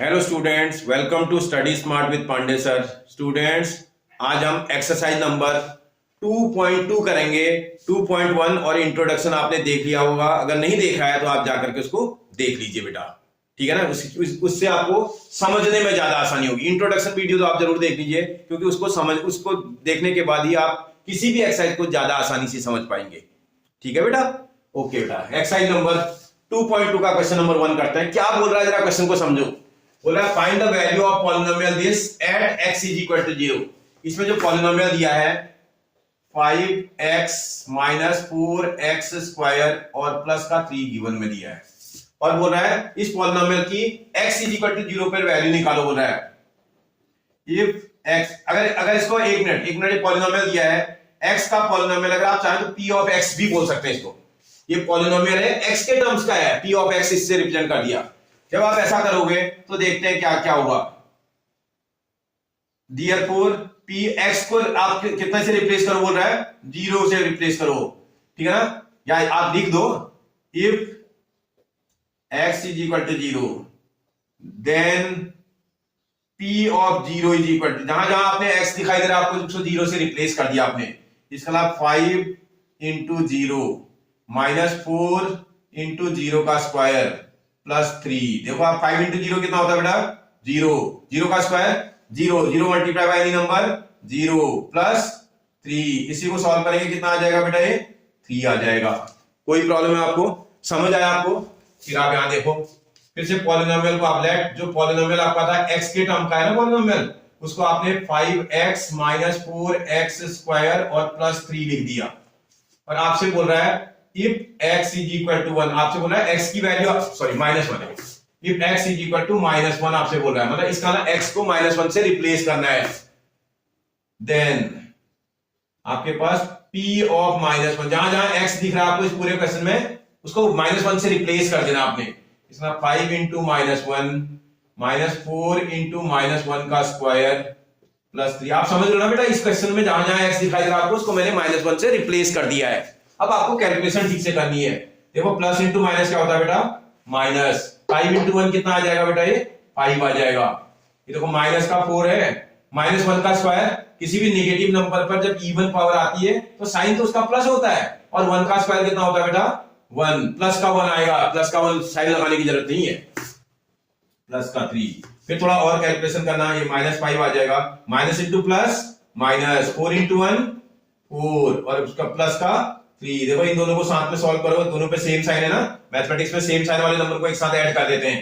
Hello students, welcome to study smart with Pandey sir. Students, आज हम exercise number 2.2 करेंगे। 2.1 और इंट्रोडक्शन आपने देख लिया होगा, अगर नहीं देखा है तो आप जाकर के उसको देख लीजिए बेटा, ठीक है ना। उससे आपको समझने में ज्यादा आसानी होगी। इंट्रोडक्शन वीडियो तो आप जरूर देख लीजिए, क्योंकि उसको देखने के बाद ही आप किसी भी एक्सरसाइज को ज्यादा आसानी से समझ पाएंगे, ठीक है बेटा। ओके बेटा, एक्सरसाइज नंबर 2.2 का क्वेश्चन नंबर 1 करते हैं। क्या बोल रहा है, जरा क्वेश्चन को समझो। बोला find the value of polynomial this at x is equal to 0। इसमें जो पॉलिनोमियल दिया है 5x माइनस 4x स्क्वायर और प्लस का 3 गिवन में दिया है, और बोल रहा है इस पॉलिनोमियल की x इज इक्वल टू 0 पर वैल्यू निकालो। बोल रहा है इफ x, अगर इसको एक मिनट पॉलिनोमियल दिया है x का पॉलिनोमियल, अगर आप चाहें तो p ऑफ x भी बोल सकते हैं इसको। ये पॉलिनोमियल है, x के टर्म्स का है, p ऑफ x इससे रिप्रेजेंट कर दिया। जब आप ऐसा करोगे तो देखते हैं क्या क्या होगा। Therefore px को आप कितने से रिप्लेस करो, बोल रहा है 0 से रिप्लेस करो, ठीक है ना। या आप लिख दो if x is equal to 0 then p of 0 is equal to, जहां जहां आपने x दिखाई दे रहा है आपको उसको 0 से रिप्लेस कर दिया आपने। इसका मतलब 5 इंटू 0 माइनस 4 इंटू 0 का स्क्वायर प्लस 3। देखो आप 5 इंटू 0 कितना होता है बेटा 0, 0 का square 0, 0 multiply by any number 0 plus 3। इसी को सॉल्व करेंगे कितना आ जाएगा बेटा, ये 3 आ जाएगा। कोई प्रॉब्लम है आपको, समझ आया आपको? फिर आप यहां देखो, फिर से पॉलिनोमियल को आप लेट, जो पॉलिनोमियल आपका था x के टर्म का है ना पॉलिनोमियल, उसको आपने 5x माइनस 4x स्क्वायर और प्लस 3 लिख दिया। और आपसे बोल रहा है if x is equal to 1, आपसे बोल रहा है x की वैल्यू, सॉरी -1 है। if x is equal to -1 आपसे बोल रहा है, मतलब इसका ना x को -1 से रिप्लेस करना है। देन आपके पास p ऑफ -1, जहां जहां x दिख रहा है आपको इस पूरे क्वेश्चन में, उसको -1 से रिप्लेस कर देना आपने। इसका 5 इंटू -1 माइनस 4 इंटू -1 का स्क्वायर प्लस 3। आप समझ लो ना बेटा, इस क्वेश्चन में जहां जहां x दिखाई दे रहा है आपको, उसको मैंने -1 से रिप्लेस कर दिया है। अब आपको कैलकुलेशन ठीक से करनी है। देखो प्लस इंटू माइनस क्या होता है बेटा, माइनस। 5 इंटू 1 कितना आ जाएगा बेटा, ये 5 आ जाएगा। ये देखो माइनस का 4 है, -1 का स्क्वायर। किसी भी नेगेटिव नंबर पर जब इवन पावर आती है तो साइन तो उसका प्लस होता है, और 1 का स्क्वायर कितना होता है बेटा 1, प्लस का 1 आएगा, प्लस का 1 साइन लगाने की जरूरत नहीं है, प्लस का 3। फिर थोड़ा और कैलकुलेशन करना, ये -5 आ जाएगा, minus into plus minus, 4 into 1 4 और उसका प्लस का 3। देखो इन दोनों को साथ में सॉल्व करो, दोनों पे सेम साइन है ना, मैथमेटिक्स में सेम साइन वाले नंबर को एक साथ ऐड कर देते हैं।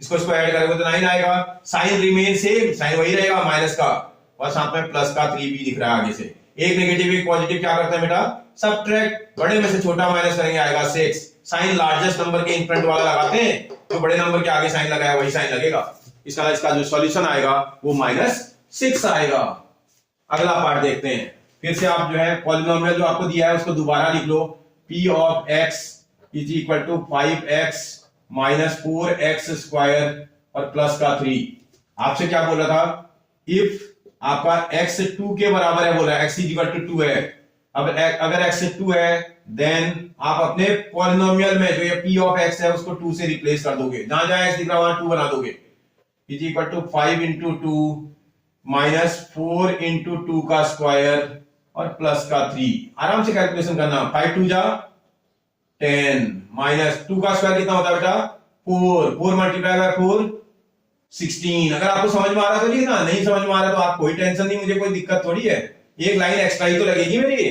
इसको ऐड करोगे तो 9 आएगा, साइन रिमेन सेम, साइन वही रहेगा माइनस का, और साथ में प्लस का 3 भी दिख रहा है आगे से। एक नेगेटिव एक पॉजिटिव क्या करते हैं बेटा, सबट्रैक्ट, बड़े में से छोटा माइनस करेंगे, आएगा 6। साइन लार्जेस्ट नंबर के इन फ्रंट वाला लगाते हैं, तो बड़े नंबर के आगे साइन लगाया वही साइन लगेगा। इसका जो सॉल्यूशन आएगा वो -6 आएगा। अगला पार्ट देखते हैं। फिर से आप जो है पॉलिनोमियल जो आपको दिया है उसको दोबारा लिख लो। p of x is equal to 5x minus 4x square और प्लस का 3। आपसे क्या बोला था, इफ आपका x 2 के बराबर है, बोला x इज इक्वल टू 2 है। अब अगर x 2 है देन आप अपने पॉलिनोमियल में जो ये p ऑफ x है उसको 2 से रिप्लेस कर दोगे, जहां जहां x दिख रहा है वहां 2 बना दोगे। Is equal to 5 into 2 minus 4 into 2 का स्क्वायर और प्लस का 3। आराम से कैलकुलेशन करना, 5 2 जा 10 माइनस 2 का स्क्वायर कितना होता है बेटा 4, 4 मल्टीप्लाई बाय 4 16। अगर आपको समझ में आ रहा तो लिखना, नहीं समझ में आ रहा तो आप कोई टेंशन नहीं, मुझे कोई दिक्कत थोड़ी है, एक लाइन एक्स्ट्रा ही तो लगेगी मेरी।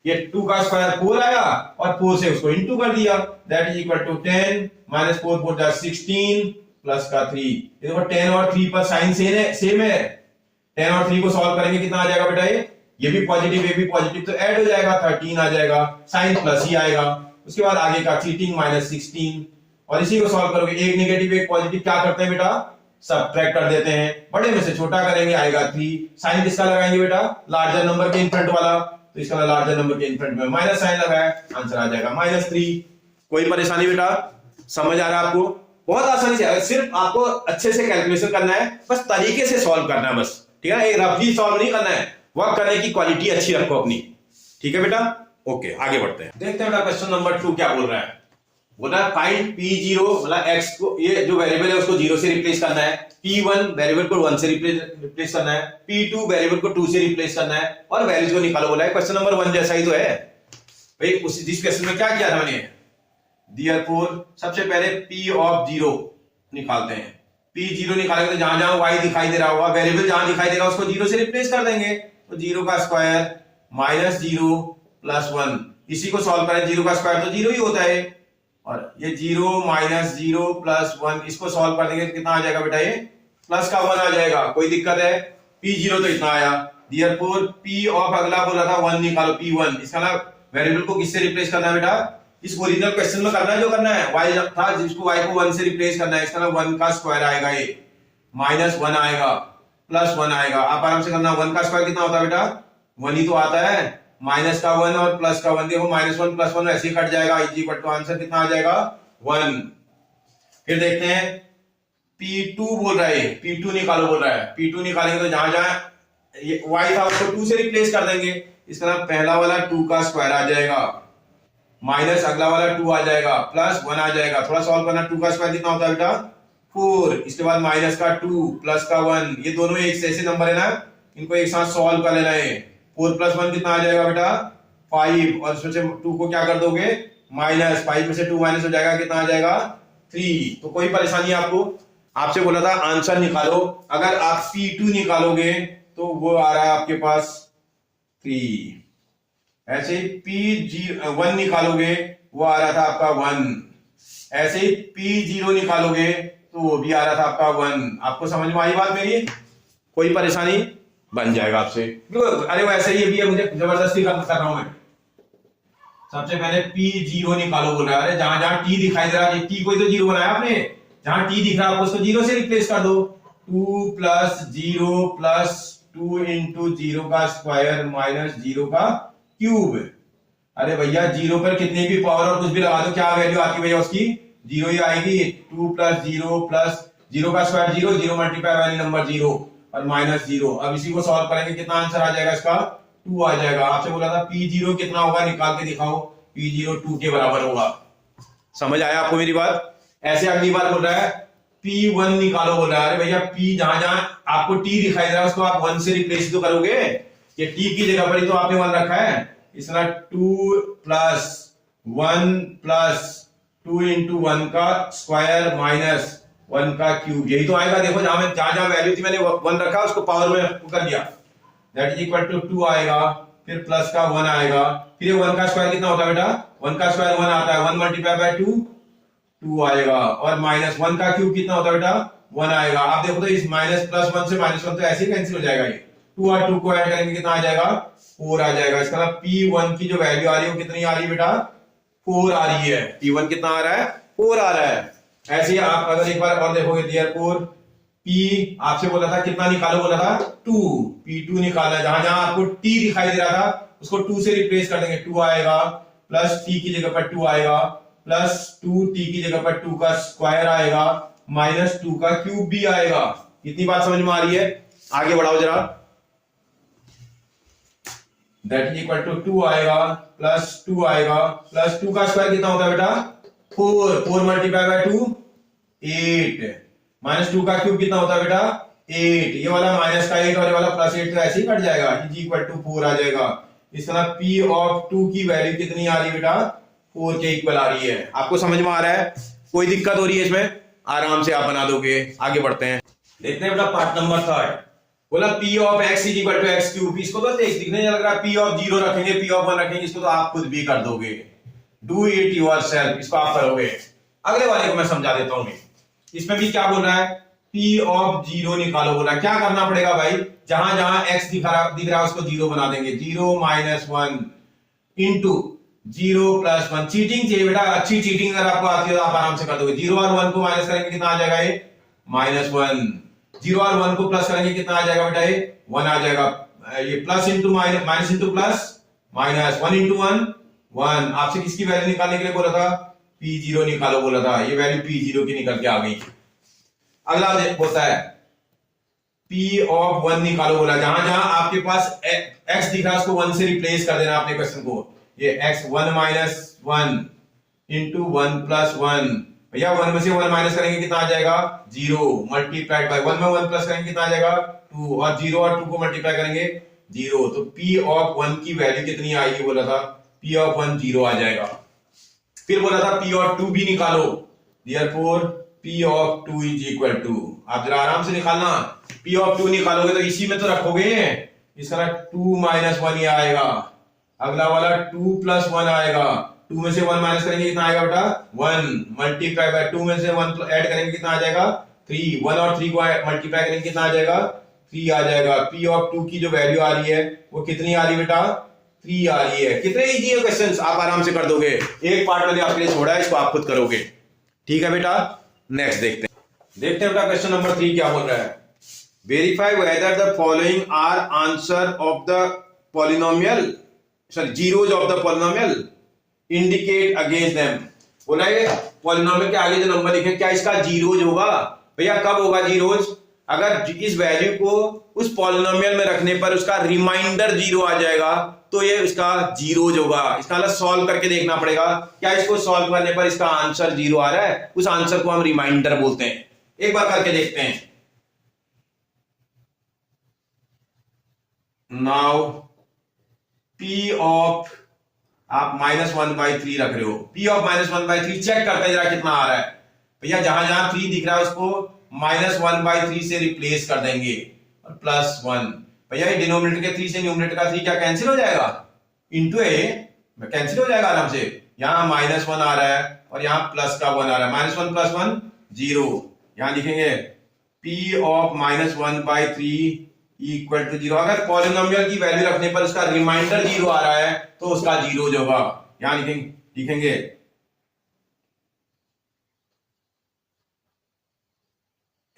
ये 2 का स्क्वायर 4 आया और 4 से उसको इंटू कर दिया, that is equal to 10 minus 4 4 जा 16 प्लस का 3। ये देखो 10 और 3 पर साइन सेम है, 10 और 3 को सॉल्व करेंगे कितना आ जाएगा बेटा, ये भी पॉजिटिव ये भी पॉजिटिव, तो ऐड हो जाएगा 13 आ जाएगा, साइन प्लस ही आएगा। उसके बाद आगे का चीटिंग -16, और इसी को सॉल्व करोगे, एक नेगेटिव एक पॉजिटिव क्या करते हैं बेटा, सबट्रैक्ट कर देते हैं, बड़े में से छोटा करेंगे आएगा 3। साइन किसका लगाएंगे बेटा, लार्जर नंबर के इन फ्रंट वाला, तो इसका लार्जर नंबर के इन फ्रंट में माइनस साइन लगाया, आंसर आ जाएगा -3। कोई परेशानी बेटा, समझ आ रहा है आपको? बहुत आसानी से, सिर्फ आपको अच्छे से कैलकुलेशन करना है, बस तरीके से सॉल्व करना है बस, ठीक है। एक रफली सॉल्व नहीं करना है, वर्क करने की क्वालिटी अच्छी रखो अपनी, ठीक है बेटा। ओके, आगे बढ़ते हैं, देखते हैं बेटा क्वेश्चन नंबर 2 क्या बोल रहा है। बोल रहा है फाइंड P0 मतलब x को, ये जो वेरिएबल है उसको 0 से रिप्लेस करना है, P1 वेरिएबल को 1 से रिप्लेस करना है, P2 वेरिएबल को 2 से रिप्लेस करना है और वैल्यूज को निकालो बोला है। क्वेश्चन नंबर 1 जैसा ही तो है भाई। उस जिस क्वेश्चन में क्या किया था मैंने, Therefore सबसे पहले P ऑफ 0 निकालते हैं। P0 निकालेंगे तो जहां जहां y दिखाई दे रहा होगा, वेरिएबल जहां दिखाई देगा उसको 0 से रिप्लेस कर देंगे। तो 0 का स्क्वायर माइनस 0 प्लस 1, इसी को सॉल्व करें। 0 का स्क्वायर तो 0 ही होता है, और ये 0 माइनस 0 प्लस 1, इसको सॉल्व कर देंगे तो कितना आ जाएगा बेटा, ये प्लस का 1 आ जाएगा। कोई दिक्कत है? P0 तो इतना आया। Therefore P ऑफ अगला बोला था 1 निकालो, P1। इसका ना वेरिएबल को किससे रिप्लेस करना है बेटा, इस ओरिजिनल क्वेश्चन में करना है जो करना है, y था जिसको y को 1 से रिप्लेस करना है। इसका ना 1 का स्क्वायर आएगा, ये माइनस 1 आएगा, प्लस 1 आएगा। आप आराम से करना। 1 का स्क्वायर कितना होता है बेटा, 1 ही तो आता है। माइनस का 1 और प्लस का 1, देखो माइनस 1 प्लस 1 ऐसे ही कट जाएगा। इज इक्वल टू आंसर कितना आ जाएगा, 1। फिर देखते हैं P2 बोल रहा है, P2 निकालो बोल रहा है। P2 निकालेंगे तो जहां जहां ये y था उसको 2 से रिप्लेस कर देंगे। इसका ना पहला वाला 2 का स्क्वायर आ जाएगा, माइनस अगला वाला 2 आ जाएगा, प्लस 1 आ जाएगा। थोड़ा सॉल्व करना। 2 का स्क्वायर कितना होता है बेटा, 4। इसके बाद माइनस का 2 प्लस का 1, ये दोनों एक से ऐसे नंबर है ना, इनको एक साथ सॉल्व कर लेना है। 4 प्लस 1 कितना आ जाएगा बेटा, 5, और इसमें से 2 को क्या कर दोगे, माइनस 5 में से 2 माइनस हो जाएगा, कितना आ जाएगा, 3। तो कोई परेशानी आपको, आपसे बोला था आंसर निकालो। अगर आप P2 निकालोगे तो वो आ रहा है आपके पास 3। ऐसे ही P1 निकालोगे वो आ रहा था आपका 1। ऐसे ही P0 निकालोगे तो वो भी आ रहा था आपका 1। आपको समझ में आई बात मेरी? कोई परेशानी? बन जाएगा आपसे। अरे वैसे ही भी है, मुझे जबरदस्ती कर रहा हूं मैं। सबसे पहले P0 निकालो बोल रहा है। अरे जहां जहां T दिखाई दे रहा है, T कोई तो 0 बनाया आपने, जहां T दिख रहा है आपको उसको 0 से रिप्लेस कर दो। 2 प्लस 0 प्लस 2 इंटू 0 का स्क्वायर माइनस 0 का क्यूब। अरे भैया 0 पर कितनी भी पावर और कुछ भी लगा दो, क्या वैल्यू आती है भैया उसकी, 0 ही आएगी। 2 प्लस 0 प्लस 0 का स्क्वायर 0, 0 मल्टीप्लाई बाय नंबर 0 और माइनस 0। अब इसी को सॉल्व करेंगे, कितना आंसर आ जाएगा इसका, 2 आ जाएगा। आपसे बोला था P0 कितना होगा, निकाल के दिखाओ। P0 2 के बराबर होगा। समझ आया आपको मेरी बात? ऐसे अगली बार बोल रहा है P1 निकालो बोल रहा है। अरे भैया P जहां जहां आपको T दिखाई दे रहा है उसको आप 1 से रिप्लेस तो करोगे, ये T की जगह पर ही तो आपने 1 रखा है। इसका 2 प्लस 1 प्लस 2 इंटू 1 का स्क्वायर माइनस 1 का क्यूब, यही तो आएगा। देखो जहां जहां वैल्यू थी मैंने 1 रखा, उसको पावर में कर दिया, दैट इज इक्वल टू 2 आएगा, फिर प्लस का 1 आएगा। फिर 1 का स्क्वायर कितना होता है बेटा, 1 का स्क्वायर 1 आता है, 1 मल्टीप्लाई बाय 2 2 आएगा, और माइनस 1 का क्यूब कितना होता है बेटा, 1 आएगा। आप देखो तो इस माइनस प्लस 1 से माइनस 1 तो ऐसे ही कैंसिल हो जाएगा। ये 2 और 2 को ऐड करेंगे कितना आ जाएगा, 4 आ जाएगा। इसका मतलब P1 की जो वैल्यू आ रही है वो कितनी आ रही है बेटा, 4 आ रही है। P1 कितना आ रहा है, 4 आ रहा है। ऐसे ही आप अगर एक बार और देखोगे, Therefore P आपसे बोला था कितना निकालो, बोला था 2, P2 निकालना। जहां जहां आपको T दिखाई दे रहा था उसको 2 से रिप्लेस कर देंगे। 2 आएगा, प्लस T की जगह पर 2 आएगा, प्लस 2T की जगह पर 2 का स्क्वायर आएगा, माइनस 2 का क्यूब भी आएगा। इतनी बात समझ में आ रही है? आगे बढ़ाओ जरा। दैट इज इक्वल टू 2 आएगा, प्लस 2 आएगा, प्लस 2 का स्क्वायर कितना होता है बेटा, 4, 4 मल्टीप्लाई बाय 2 8, माइनस 2 का क्यूब कितना होता है बेटा, 8। ये वाला माइनस का 8 और ये वाला प्लस 8 तो ऐसे ही कट जाएगा, इज इक्वल टू 4 आ जाएगा। इसका P ऑफ 2 की वैल्यू कितनी आ रही है बेटा, 4 के इक्वल आ रही है। आपको समझ में आ रहा है? कोई दिक्कत हो रही है इसमें? आराम से आप बना दोगे। आगे बढ़ते हैं, देखते हैं बेटा पार्ट नंबर 3। बोला P of x is equal to x cube. इसको तो दिखने लग रहा है P ऑफ 0 रखेंगे, P ऑफ 1 रखेंगे, इसको तो आप खुद भी कर दोगे, डू इट योरसेल्फ, इसको आप करोगे। अगले वाले को मैं समझा देता हूं। इसमें भी क्या बोल रहा है, P ऑफ 0 निकालो बोला। क्या करना पड़ेगा भाई, जहां जहां x दिख रहा है उसको 0 बना देंगे। 0 माइनस 1 इंटू 0 प्लस 1। चीटिंग चाहिए बेटा, अच्छी चीटिंग अगर आपको आती है तो आप आराम से कर दोगे। 0 और 1 को माइनस करेंगे कितना आ जाएगा, ये माइनस 1। 0 और 1 को प्लस करेंगे कितना आ जाएगा बेटा, ये 1 आ जाएगा। ये plus into minus, minus into plus minus, 1 into 1 1। आपसे किसकी वैल्यू निकालने के लिए बोला था, P0 निकालो बोला था। ये वैल्यू P0 की निकल के आ गई। अगला होता है P ऑफ 1 निकालो बोला। जहां जहां आपके पास x दिख रहा है उसको 1 से रिप्लेस कर देना आपने क्वेश्चन को। ये x 1 माइनस 1 इंटू 1+1। भैया 1 में से 1 माइनस करेंगे कितना आ जाएगा 0, मल्टीप्लाइड बाय 1 में 1 प्लस करेंगे कितना आ जाएगा 2, और 0 और 2 को मल्टीप्लाई करेंगे 0। तो P ऑफ 1 की वैल्यू कितनी आएगी बोला था, P ऑफ 1 0 आ जाएगा। फिर बोला था P ऑफ 2 भी निकालो, therefore P of 2 is equal to, आप जरा आराम से निकालना, P ऑफ 2 निकालोगे तो इसी में तो रखोगे, इसका 2 माइनस 1 ये आएगा, अगला वाला 2 प्लस 1 आएगा, 2 में से 1 माइनस करेंगे कितना आएगा बेटा 1, मल्टीप्लाई बाय 2 में से 1 ऐड करेंगे कितना आ जाएगा 3, 1 और 3 को मल्टीप्लाई करेंगे कितना आ जाएगा 3 आ जाएगा। P ऑफ 2 की जो वैल्यू आ रही है वो कितनी आ रही है बेटा 3 आ रही है। कितने इजी है क्वेश्चंस, आप आराम से कर दोगे, एक पार्ट मैंने आपके लिए छोड़ा है, इसको आप खुद करोगे, ठीक है बेटा। नेक्स्ट देखते हैं बेटा क्वेश्चन नंबर 3 क्या बोल रहा है, verify whether the following are answer of the polynomial, sorry zeros of the polynomial, indicate against them. बोला है पॉलिनोमियल के आगे जो नंबर लिखे क्या इसका जीरोज होगा, भैया कब होगा जीरोज, अगर इस वैल्यू को उस पॉलिनोमियल में रखने पर उसका रिमाइंडर 0 आ जाएगा तो ये इसका जीरोज होगा। इसका मतलब सॉल्व करके देखना पड़ेगा, क्या इसको सॉल्व करने पर इसका आंसर 0 आ रहा है, उस आंसर को हम रिमाइंडर बोलते हैं। एक बार करके देखते हैं। नाउ P ऑफ, आप -1/3 रख रहे हो, P ऑफ -1/3 चेक करते हैं जरा कितना आ रहा है। भैया जहां जहां 3 दिख रहा है उसको -1/3 से रिप्लेस कर देंगे और +1। भैया ये डिनोमिनेटर के 3 से न्यूमरेटर का 3 क्या कैंसिल हो जाएगा, इंटू ए कैंसिल हो जाएगा आराम से। यहां -1 आ रहा है और यहां प्लस का 1 आ रहा है, -1 + 1 0। यहां लिखेंगे P ऑफ -1/3 इक्वल टू 0। अगर पॉलिनोमियल की वैल्यू रखने पर उसका रिमाइंडर 0 आ रहा है तो उसका जीरोज होगा। यहां लिखेंगे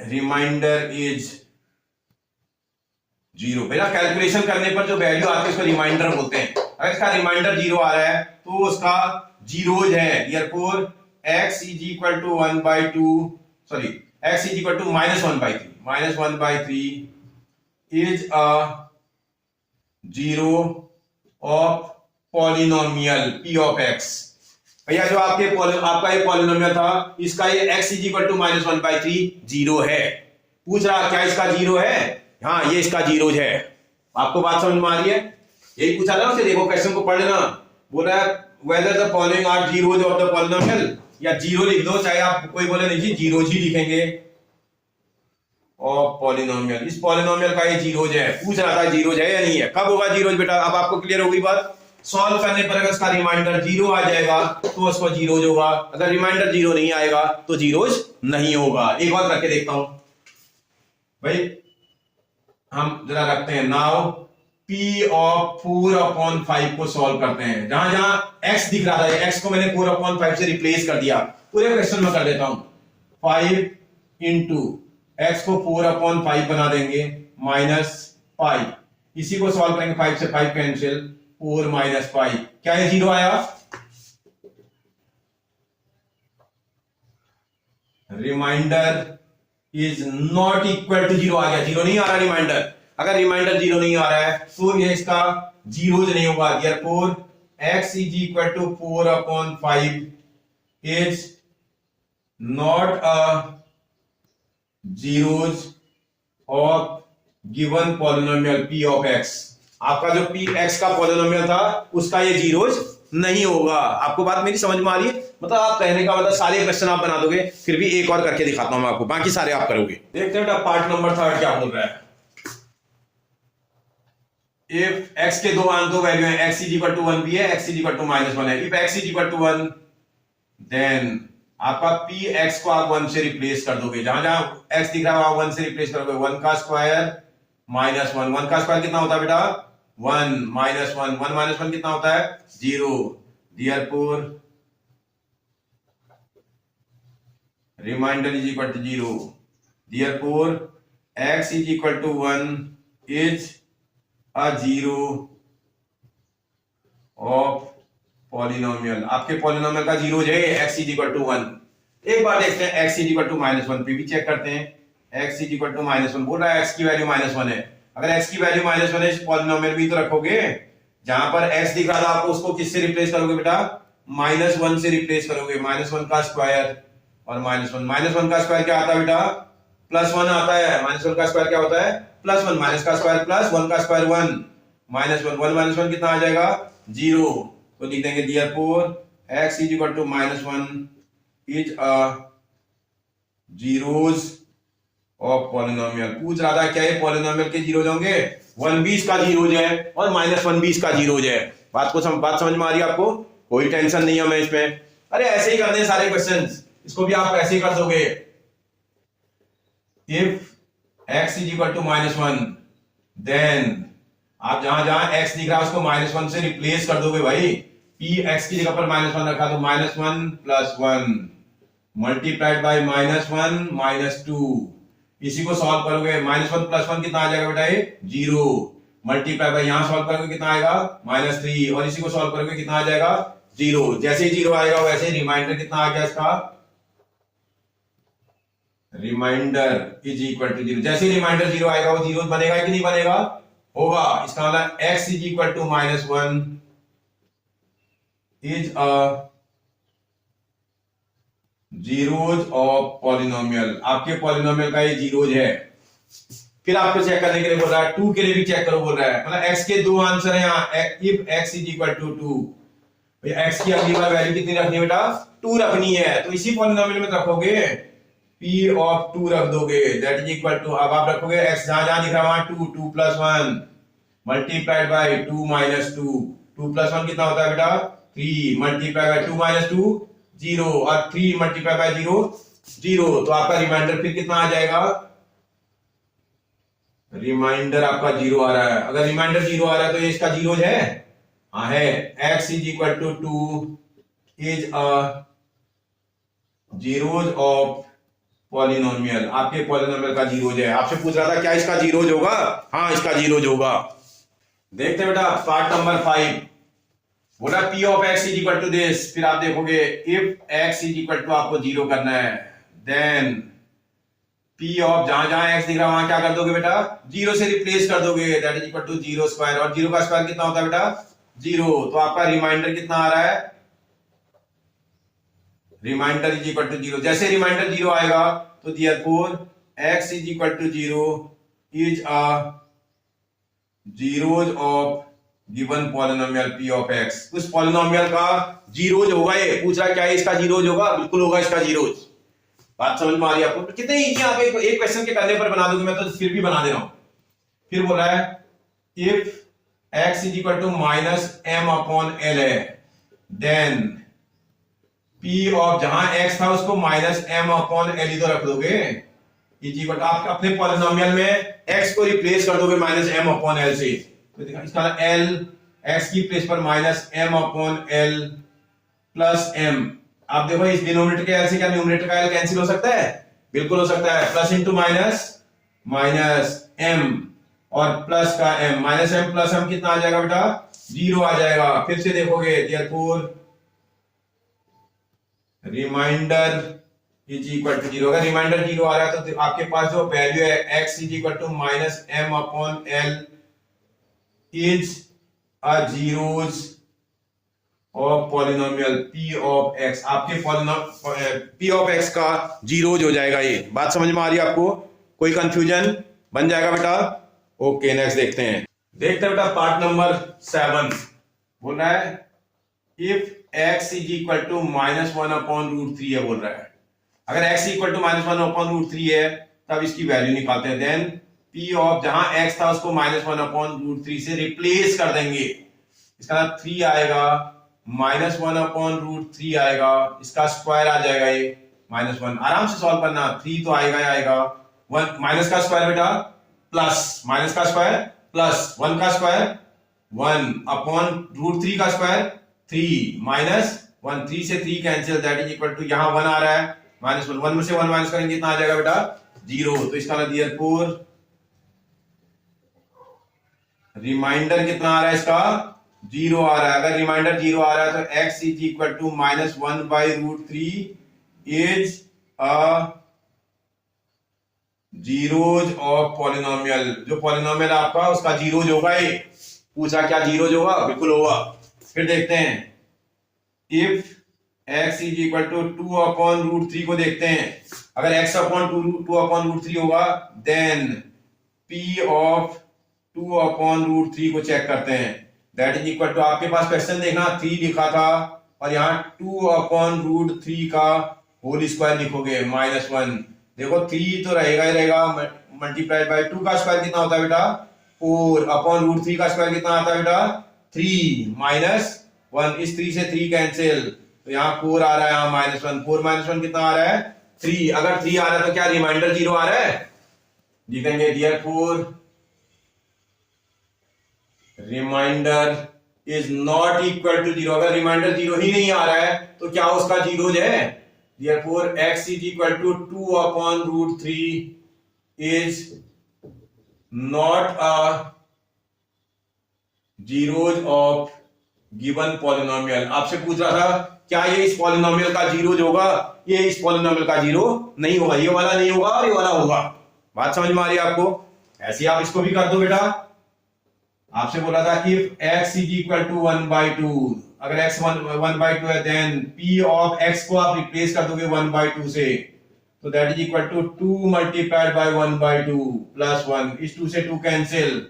रिमाइंडर इज 0। भैया कैलकुलेशन करने पर जो वैल्यू आती है उसको रिमाइंडर बोलते हैं। अगर इसका रिमाइंडर 0 आ रहा है तो उसका जीरोज है। Therefore x is equal to 1/2, sorry x is equal to -1/3 is a zero of polynomial P of x। भैया जो आपका ये पॉलिनोमियल था इसका ये x इज इक्वल टू -1/3 0 है। पूछ रहा क्या इसका 0 है, हाँ ये इसका जीरोज है। आपको बात समझ में आ रही है, यही पूछा था उसे, देखो क्वेश्चन को पढ़ लेना। बोल रहा है whether the following are zeroes of the polynomial, या 0 लिख दो, चाहे आप कोई बोले नहीं जीरोज ही लिखेंगे ऑफ पॉलिनोमियल। इस पॉलिनोमियल का ये जीरोज है, पूछ रहा था जीरोज है या नहीं है, कब होगा जीरोज बेटा। अब आपको क्लियर होगी बात, सॉल्व करने पर अगर इसका रिमाइंडर 0 आ जाएगा तो उसको जीरोज होगा, अगर रिमाइंडर 0 नहीं आएगा तो जीरोज नहीं होगा। एक बार करके देखता हूं भाई, हम जरा रखते हैं। नाउ P ऑफ 4/5 को सॉल्व करते हैं। जहां जहां x दिख रहा था x को मैंने 4/5 से रिप्लेस कर दिया, पूरे क्वेश्चन में कर देता हूं। 5 इंटू x को 4/5 बना देंगे -5, इसी को सॉल्व करेंगे, 5 से 5 कैंसिल, 4 - 5, क्या ये 0 आया, remainder is not equal to 0 आ गया, 0 नहीं आ रहा रिमाइंडर। अगर रिमाइंडर 0 नहीं आ रहा है तो ये इसका जीरोज नहीं होगा। Therefore x is equal to 4/5 is not a zeroes of given polynomial P of x। आपका जो P x का पॉलिनोमियल था उसका ये जीरोज नहीं होगा। आपको बात मेरी समझ में आ रही है, मतलब आप कहने का मतलब सारे क्वेश्चन आप बना दोगे, फिर भी एक और करके दिखाता हूं मैं आपको, बाकी सारे आप करोगे। देखते हैं पार्ट नंबर 3 क्या बोल रहा है। इफ x के दो वैल्यू है, x इज इक्वल टू 1 भी है, x इज इक्वल टू -1 है। If x is equal to 1 then आपका Px को आप 1 से रिप्लेस कर दोगे। जहां जहां x दिख रहा है वहां 1 से रिप्लेस करोगे। 1 का स्क्वायर -1, 1 का स्क्वायर कितना होता है बेटा 1 -1, 1 - 1 कितना होता है 0। Therefore remainder is equal to 0। Therefore x is equal to 1 is a zero of polynomial. आपके पॉलिनोमियल का जीरो है x इज इक्वल टू 1। एक बार देखते हैं x इज इक्वल टू -1 पे भी चेक करते हैं। x इज इक्वल टू -1 बोल रहा है, x की वैल्यू -1 है। अगर x की वैल्यू -1 है पॉलिनोमियल भी तो रखोगे। जहां पर x दिख रहा था आपको उसको किससे रिप्लेस करोगे बेटा -1 से रिप्लेस करोगे, -1 का स्क्वायर और -1 का स्क्वायर क्या आता है बेटा, +1 आता है। -1 का स्क्वायर क्या होता है, +1, माइनस का स्क्वायर +1 का स्क्वायर 1, -1 1 कितना आ जाएगा, 0। तो लिख देंगे therefore x is equal to -1 is a zeros of polynomial. पूछ रहा था क्या ये पॉलिनोमियल के जीरोज होंगे, 1 भी इसका जीरोज है और -1 भी इसका जीरोज है। बात समझ में आ रही है आपको, कोई टेंशन नहीं है हमें इसमें। अरे ऐसे ही करने हैं सारे क्वेश्चंस, इसको भी आप ऐसे ही कर दोगे। If x is equal to -1 then आप जहां जहां x दिख रहा है उसको -1 से रिप्लेस कर दोगे भाई। p x की जगह पर -1 रखा तो -1 + 1 मल्टीप्लाइड बाय -1 -2। इसी को सॉल्व करोगे, -1 + 1 कितना आ जाएगा बेटा, ये 0। मल्टीप्लाई बाय यहां सॉल्व करोगे कितना आएगा, -3, और इसी को सॉल्व करोगे कितना आ जाएगा, 0। जैसे ही 0 आएगा वैसे ही रिमाइंडर कितना आ गया इसका, रिमाइंडर इज इक्वल टू 0। जैसे ही रिमाइंडर 0 आएगा वो 0 बनेगा कि नहीं बनेगा, होगा। इसका मतलब x is equal to -1 is a zeroes of polynomial. आपके पॉलिनोमियल का ये जीरोज है। फिर आपको चेक करने के लिए बोल रहा है, 2 के लिए भी चेक करो बोल रहा है। मतलब x के 2 आंसर है यहाँ। If x is equal to 2, x की अगली बार वैल्यू कितनी रखनी है बेटा, 2 रखनी है। तो इसी पॉलिनोमियल में रखोगे, p ऑफ 2 रख दोगे, दैट इज इक्वल टू, अब आप रखोगे x जहां जहां दिख रहा है 2 + 1 मल्टीप्लाइड बाय 2 - 2। 2 + 1 कितना होता है बेटा, 3 मल्टीप्लाई बाय 2 - 2 0, और 3 मल्टीप्लाई बाय 0 0। तो आपका रिमाइंडर फिर कितना आ जाएगा, रिमाइंडर आपका 0 आ रहा है। अगर रिमाइंडर 0 आ रहा है तो ये इसका जीरोज है, हाँ है। x is equal to 2 is a zeroes of polynomial. आपके पॉलिनोमियल का जीरोज है। आपसे पूछ रहा था क्या इसका जीरोज होगा, हाँ इसका जीरोज होगा। देखते हैं बेटा पार्ट नंबर 5, बोला p of x is equal to this. फिर आप देखोगे if x is equal to, आपको 0 करना है, देन p ऑफ जहां जहां x दिख रहा है वहां क्या कर दोगे बेटा, 0 से रिप्लेस कर दोगे, that is equal to 0 square, और 0 का स्क्वायर कितना होता है बेटा, 0। तो आपका रिमाइंडर कितना आ रहा है, रिमाइंडर इज इक्वल टू 0। जैसे रिमाइंडर 0 आएगा तो therefore x is equal to 0 is a zeroes of given polynomial p of x। उस पॉलिनोमियल का जीरोज होगा। ये पूछ रहा है क्या इसका जीरोज होगा, बिल्कुल होगा इसका जीरोज। बात समझ में आ रही है आपको, कितने इजी आप एक क्वेश्चन के करने पर बना दोगे, मैं तो फिर भी बना दे रहा हूं। फिर बोल रहा है if x is equal to -m/l है, देन p ऑफ जहां x था उसको -m/l ही तो रख दोगे, इज इक्वल टू आप अपने पॉलिनोमियल में x को रिप्लेस कर दोगे -m/l से। तो देखा इसका l, x की प्लेस पर -m/l प्लस m। आप देखो इस डिनोमिनेटर के l से क्या न्यूमरेटर का l कैंसिल हो सकता है, बिल्कुल हो सकता है। प्लस इंटू माइनस m और प्लस का m, -m प्लस m कितना आ जाएगा बेटा, 0 आ जाएगा। फिर से देखोगे therefore remainder is equal to 0। अगर रिमाइंडर 0 आ रहा है तो आपके पास जो वैल्यू है x is equal to -m/l is a zeroes of polynomial p of x। आपके p ऑफ x का जीरोज हो जाएगा। ये बात समझ में आ रही है आपको, कोई कंफ्यूजन बन जाएगा बेटा। ओके नेक्स्ट देखते हैं बेटा पार्ट नंबर 7। बोल रहा है if x is equal to -1/√3 है बोल रहा है। अगर x इक्वल टू -1/√3 है तब इसकी वैल्यू निकालते हैं। देन p ऑफ जहां x था उसको -1/√3 से रिप्लेस कर देंगे। इसका 3 आएगा, -1/√3 आएगा, इसका स्क्वायर आ जाएगा, ये -1। आराम से सॉल्व करना, 3 तो आएगा ही आएगा। 1 माइनस का स्क्वायर बेटा प्लस, माइनस का स्क्वायर प्लस 1 का स्क्वायर 1/√3 का स्क्वायर 3 माइनस 1, 3 से 3 cancel, that is equal to यहां 1 आ रहा है -1, 1 में से 1 माइनस करेंगे कितना आ जाएगा बेटा, 0। तो इसका therefore रिमाइंडर कितना आ रहा है, इसका 0 आ रहा है। अगर रिमाइंडर 0 आ रहा है तो x is equal to -1/√3 is a zeroes of polynomial. जो पॉलिनोमियल आपका उसका जीरोज होगा। ये पूछा क्या जीरोज होगा, बिल्कुल होगा। फिर देखते हैं if x is equal to 2/√3 को देखते हैं, अगर x अपॉन 2/√3 होगा देन p ऑफ 2/√3 को चेक करते हैं, दैट इज इक्वल टू, आपके पास क्वेश्चन देखना 3 लिखा था और यहाँ 2/√3 का होल स्क्वायर लिखोगे -1। देखो 3 तो रहेगा ही रहेगा, मल्टीप्लाइड बाय 2 का स्क्वायर कितना होता है बेटा 4/√3 का स्क्वायर कितना आता है बेटा 3 -1, इस 3 से 3 कैंसिल, तो यहाँ 4 आ रहा है, यहाँ -1, 4 -1 कितना आ रहा है 3। अगर 3 आ रहा है तो क्या रिमाइंडर 0 आ रहा है, लिखेंगे therefore remainder is not equal to 0। अगर रिमाइंडर 0 ही नहीं आ रहा है तो क्या उसका जीरोज है, therefore x is equal to 2/√3 is not a zeroes of given polynomial. आपसे पूछ रहा था क्या ये इस पॉलिनोमियल का जीरोज होगा, ये इस पॉलिनोमियल का जीरो नहीं होगा, ये वाला नहीं होगा और ये वाला होगा। बात समझ में आ रही है आपको, ऐसे आप इसको भी कर दो बेटा। आपसे बोला था if x is equal to 1/2, अगर x 1/2 है देन p ऑफ x को आप रिप्लेस कर दोगे 1/2 से, तो that is equal to 2 multiplied by 1/2 plus 1, इस 2 से 2 कैंसिल,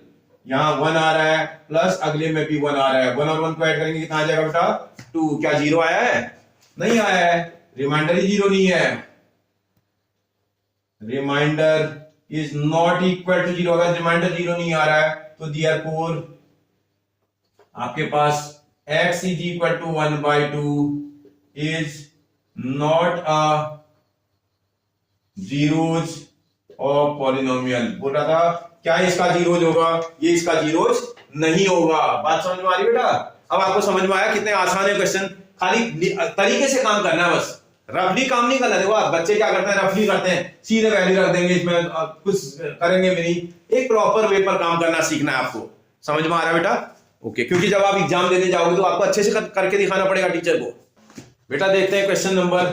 यहाँ 1 आ रहा है प्लस अगले में भी 1 आ रहा है, 1 और 1 को ऐड करेंगे कितना आ जाएगा बेटा 2। क्या 0 आया है, नहीं आया है, रिमाइंडर ही 0 नहीं है, remainder is not equal to 0। अगर रिमाइंडर 0 नहीं आ रहा है तो therefore आपके पास x is equal to 1/2 is not a zeroes of polynomial. बोल रहा था क्या इसका जीरोज होगा, ये इसका जीरोज नहीं होगा। बात समझ में आ रही बेटा, अब आपको समझ में आया कितने आसान है क्वेश्चन, खाली तरीके से काम करना है बस, रफली काम नहीं करना। देखो आप बच्चे क्या करते हैं, रफली करते हैं, सीधे वैल्यू रख देंगे, इसमें कुछ करेंगे भी नहीं। एक प्रॉपर वे पर काम करना सीखना है आपको, समझ में आ रहा है बेटा, ओके। क्योंकि जब आप एग्जाम देने जाओगे तो आपको अच्छे से करके दिखाना पड़ेगा टीचर को। बेटा देखते हैं क्वेश्चन नंबर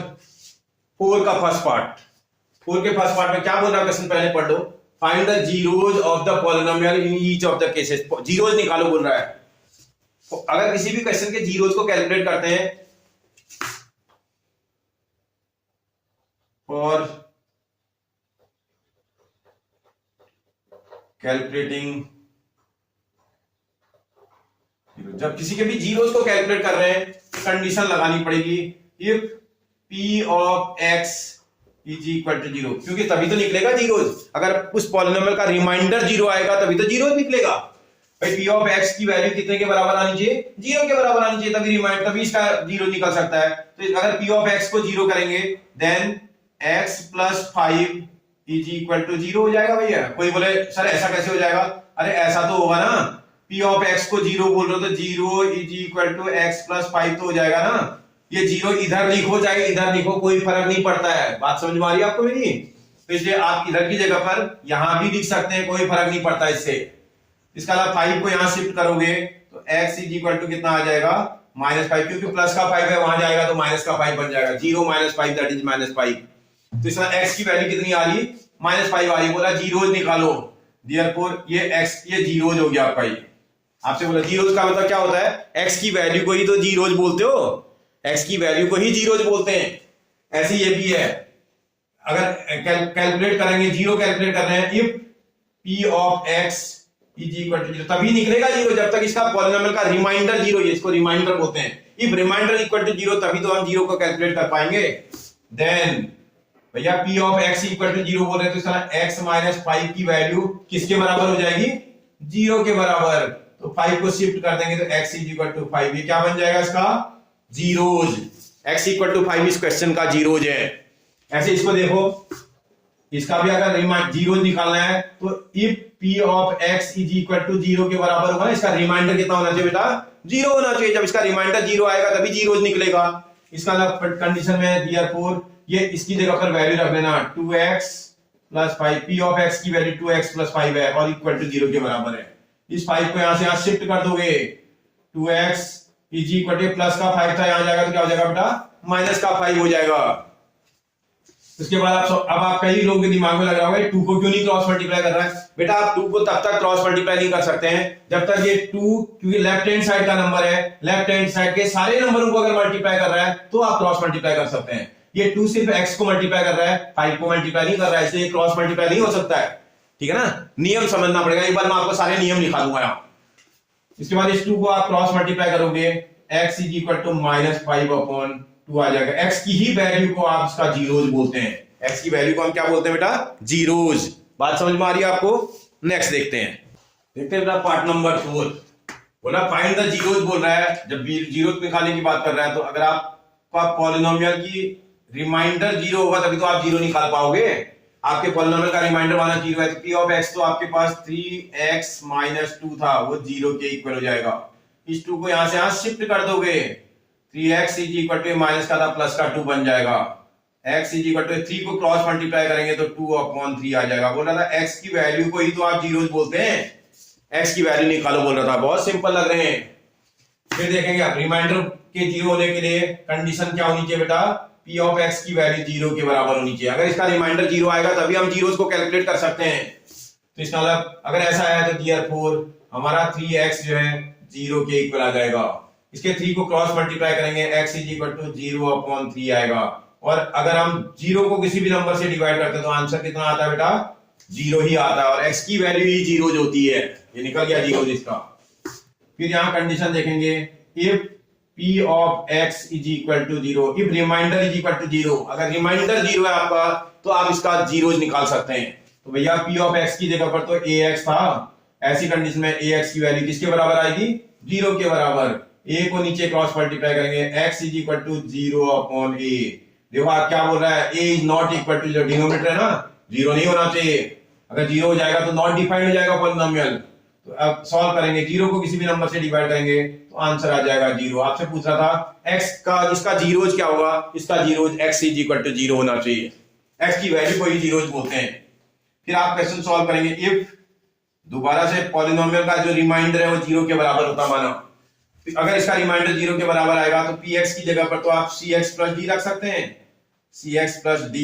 4 का फर्स्ट पार्ट। 4 के फर्स्ट पार्ट में क्या बोल रहा है क्वेश्चन, पहले पढ़ लो। Find the zeros of the polynomial in each of the cases. Zeros निकालो बोल रहा है। अगर किसी भी क्वेश्चन के जीरोज को कैलकुलेट करते हैं और कैलकुलेटिंग, जब किसी के भी जीरोज को कैलकुलेट कर रहे हैं कंडीशन लगानी पड़ेगी, if p of x is equal to 0, क्योंकि तभी तो निकलेगा जीरोज। अगर उस पॉलिनोमियल का रिमाइंडर 0 आएगा तभी तो जीरोज निकलेगा। भाई p ऑफ x की वैल्यू कितने के बराबर आनी चाहिए, 0 के बराबर आनी चाहिए, तभी रिमाइंडर, तभी इसका जीरो निकल सकता है। तो अगर p ऑफ x को 0 करेंगे then x plus 5 is equal to 0 हो जाएगा। भैया कोई बोले सर ऐसा कैसे हो जाएगा, अरे ऐसा तो होगा ना, p ऑफ x को 0 बोल रहे हो तो 0 is equal to x plus 5 तो हो जाएगा ना। ये 0 इधर लिखो चाहे इधर लिखो कोई फर्क नहीं पड़ता है। बात समझ में आ रही है आपको मेरी, तो इसलिए आप इधर की जगह पर यहां भी लिख सकते हैं, कोई फर्क नहीं पड़ता इससे। इसके अलावा 5 को यहां शिफ्ट करोगे तो x इज इक्वल टू कितना आ जाएगा -5, क्योंकि प्लस का 5 है वहां जाएगा तो माइनस का 5 बन जाएगा, 0 -5 दैट इज -5। तो इसमें x की वैल्यू कितनी आ रही, -5 आ रही। बोला जीरोज निकालो, देयरफॉर ये x ये जीरोज हो गया आपका। ये आपसे बोला जीरोज का मतलब क्या होता है, x की वैल्यू को ही तो जीरोज बोलते हो, x की वैल्यू को ही जीरोज बोलते हैं। ऐसे ये भी है, अगर कैलकुलेट करेंगे, जीरो कैलकुलेट कर रहे हैं, if p of x is equal to 0 तभी निकलेगा जीरो, जब तक इसका पॉलिनोमियल का रिमाइंडर 0, इसको रिमाइंडर बोलते हैं। इफ रिमाइंडर इक्वल टू 0 तभी तो हम 0 को कैलकुलेट कर पाएंगे। देन भैया p of x equal to 0 बोल रहे हैं तो इसका x माइनस 5 की वैल्यू किसके बराबर हो जाएगी, 0 के बराबर। तो 5 को शिफ्ट कर देंगे तो x इज इक्वल टू 5, ये क्या बन जाएगा इसका जीरोज। x इक्वल टू 5 इस क्वेश्चन का जीरोज है। ऐसे इसको देखो, इसका भी अगर जीरोज निकालना है तो if p of x is equal to 0 के बराबर होगा ना, इसका रिमाइंडर कितना होना चाहिए बेटा, 0 होना चाहिए। जब इसका रिमाइंडर 0 आएगा तभी जीरोज निकलेगा। इसका कंडीशन में देयरफॉर ये इसकी जगह पर वैल्यू रख लेना 2x plus 5, p of x की वैल्यू 2x प्लस 5 है और इक्वल टू 0 के बराबर है। इस 5 को यहां से यहां शिफ्ट कर दोगे, 2x is equal two plus का 5 था, यहां जाएगा तो क्या हो जाएगा बेटा, माइनस का 5 हो जाएगा। उसके बाद अब आप कई लोगों के दिमाग में लग रहा होगा 2 को क्यों नहीं क्रॉस मल्टीप्लाई कर रहा है। बेटा आप 2 को तब तक क्रॉस मल्टीप्लाई नहीं कर सकते हैं जब तक ये 2, क्योंकि लेफ्ट हैंड साइड का नंबर है, लेफ्ट हैंड साइड के सारे नंबरों को अगर मल्टीप्लाई कर रहा है तो आप क्रॉस मल्टीप्लाई कर सकते हैं। ये 2 सिर्फ x को मल्टीप्लाई कर रहा है, 5 को मल्टीप्लाई नहीं कर रहा है, इसलिए क्रॉस मल्टीप्लाई नहीं हो सकता है। ठीक है ना, नियम समझना पड़ेगा। एक बार मैं आपको सारे नियम लिखा दूंगा यहाँ। इसके बाद इस 2 को आप क्रॉस मल्टीप्लाई करोगे, x इज इक्वल टू -5/2 आ जाएगा। x की ही वैल्यू को आप इसका जीरोज बोलते हैं। x की वैल्यू को हम क्या बोलते हैं बेटा? जीरोज। बात समझ में आ रही है आपको? नेक्स्ट देखते हैं बेटा पार्ट नंबर 4। बोला फाइंड द जीरोज बोल रहा है। जब जीरो निकालने की बात कर रहा है तो अगर आपका पॉलिनोमियल की रिमाइंडर जीरो होगा तभी तो आप जीरो निकाल पाओगे। आपके पॉलिनोमियल का रिमाइंडर माना जीरो है तो p ऑफ x तो आपके पास 3x - 2 था, वो जीरो के इक्वल हो जाएगा। इस 2 को यहां से यहां शिफ्ट कर दोगे, 3x is equal to minus का था प्लस का 2 बन जाएगा। x इज इक्वल टू 3 को क्रॉस मल्टीप्लाई करेंगे तो 2/3 आ जाएगा। बोल रहा था x की वैल्यू को ही तो आप जीरोज बोलते हैं, x की वैल्यू निकालो बोल रहा था। बहुत सिंपल लग रहे हैं। फिर देखेंगे आप रिमाइंडर के जीरो होने के लिए कंडीशन क्या होनी चाहिए बेटा? p ऑफ x की वैल्यू जीरो के बराबर होनी चाहिए। अगर इसका रिमाइंडर जीरो आएगा तभी हम जीरोज को कैलकुलेट कर सकते हैं। तो इसका मतलब अगर ऐसा आया तो देयरफॉर हमारा 3x जो है जीरो के इक्वल आ जाएगा। इसके 3 को क्रॉस मल्टीप्लाई करेंगे, x इज इक्वल टू 0/3 आएगा। और अगर हम जीरो को किसी भी नंबर से डिवाइड करते हैं तो आंसर कितना आता है बेटा? जीरो ही आता है। और x की वैल्यू ही जीरो होती है। ये निकल गया जीरो इसका। फिर यहां कंडीशन देखेंगे, if p of x is equal to 0, if remainder is equal to 0। अगर रिमाइंडर 0 है आपका तो आप इसका जीरोज निकाल सकते हैं। तो भैया p ऑफ x की जगह पर तो ax था, ऐसी कंडीशन में ax की वैल्यू किसके बराबर आएगी? 0 के बराबर। a को नीचे क्रॉस मल्टीप्लाई करेंगे, x is equal to 0/a। देखो आप क्या बोल रहा है, a is not equal to, जो डिनोमिनेटर है ना, 0 नहीं होना चाहिए। अगर 0 हो जाएगा तो नॉट डिफाइंड हो जाएगा पॉलिनोमियल। तो अब सॉल्व करेंगे, 0 को किसी भी नंबर से डिवाइड करेंगे तो आंसर आ जाएगा 0। आपसे पूछ रहा था x का, इसका जीरोज क्या होगा? इसका zeroes x is equal to 0 होना चाहिए। x की वैल्यू को ही जीरोज बोलते हैं। फिर आप क्वेश्चन सॉल्व करेंगे, इफ दोबारा से पॉलिनोमियल का जो रिमाइंडर है वो 0 के बराबर होता माना। अगर इसका रिमाइंडर 0 के बराबर आएगा तो px की जगह पर तो आप cx प्लस d रख सकते हैं। cx plus d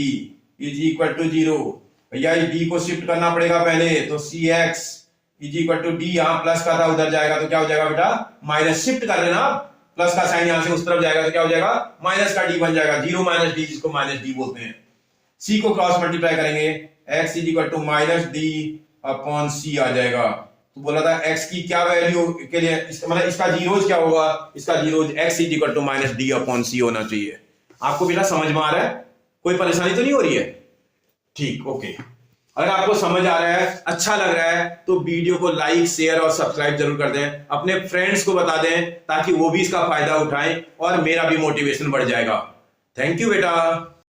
is equal to 0। भैया d को शिफ्ट करना पड़ेगा पहले, तो cx is equal to d. यहां प्लस का था उधर जाएगा तो क्या हो जाएगा बेटा? माइनस। शिफ्ट कर लेना, प्लस का साइन यहां से उस तरफ जाएगा तो क्या हो जाएगा? माइनस का डी बन जाएगा। 0 - d, जिसको माइनस डी बोलते हैं। c को क्रॉस मल्टीप्लाई करेंगे, x is equal to -d/c आ जाएगा। तो बोला था x की क्या वैल्यू के लिए, मतलब इसका जीरोज क्या होगा? इसका zeroes x is equal to -d/c होना चाहिए। आपको बेटा समझ में आ रहा है? कोई परेशानी तो नहीं हो रही है? ठीक, ओके। अगर आपको समझ आ रहा है, अच्छा लग रहा है तो वीडियो को लाइक, शेयर और सब्सक्राइब जरूर कर दें। अपने फ्रेंड्स को बता दें ताकि वो भी इसका फायदा उठाएं और मेरा भी मोटिवेशन बढ़ जाएगा। थैंक यू बेटा।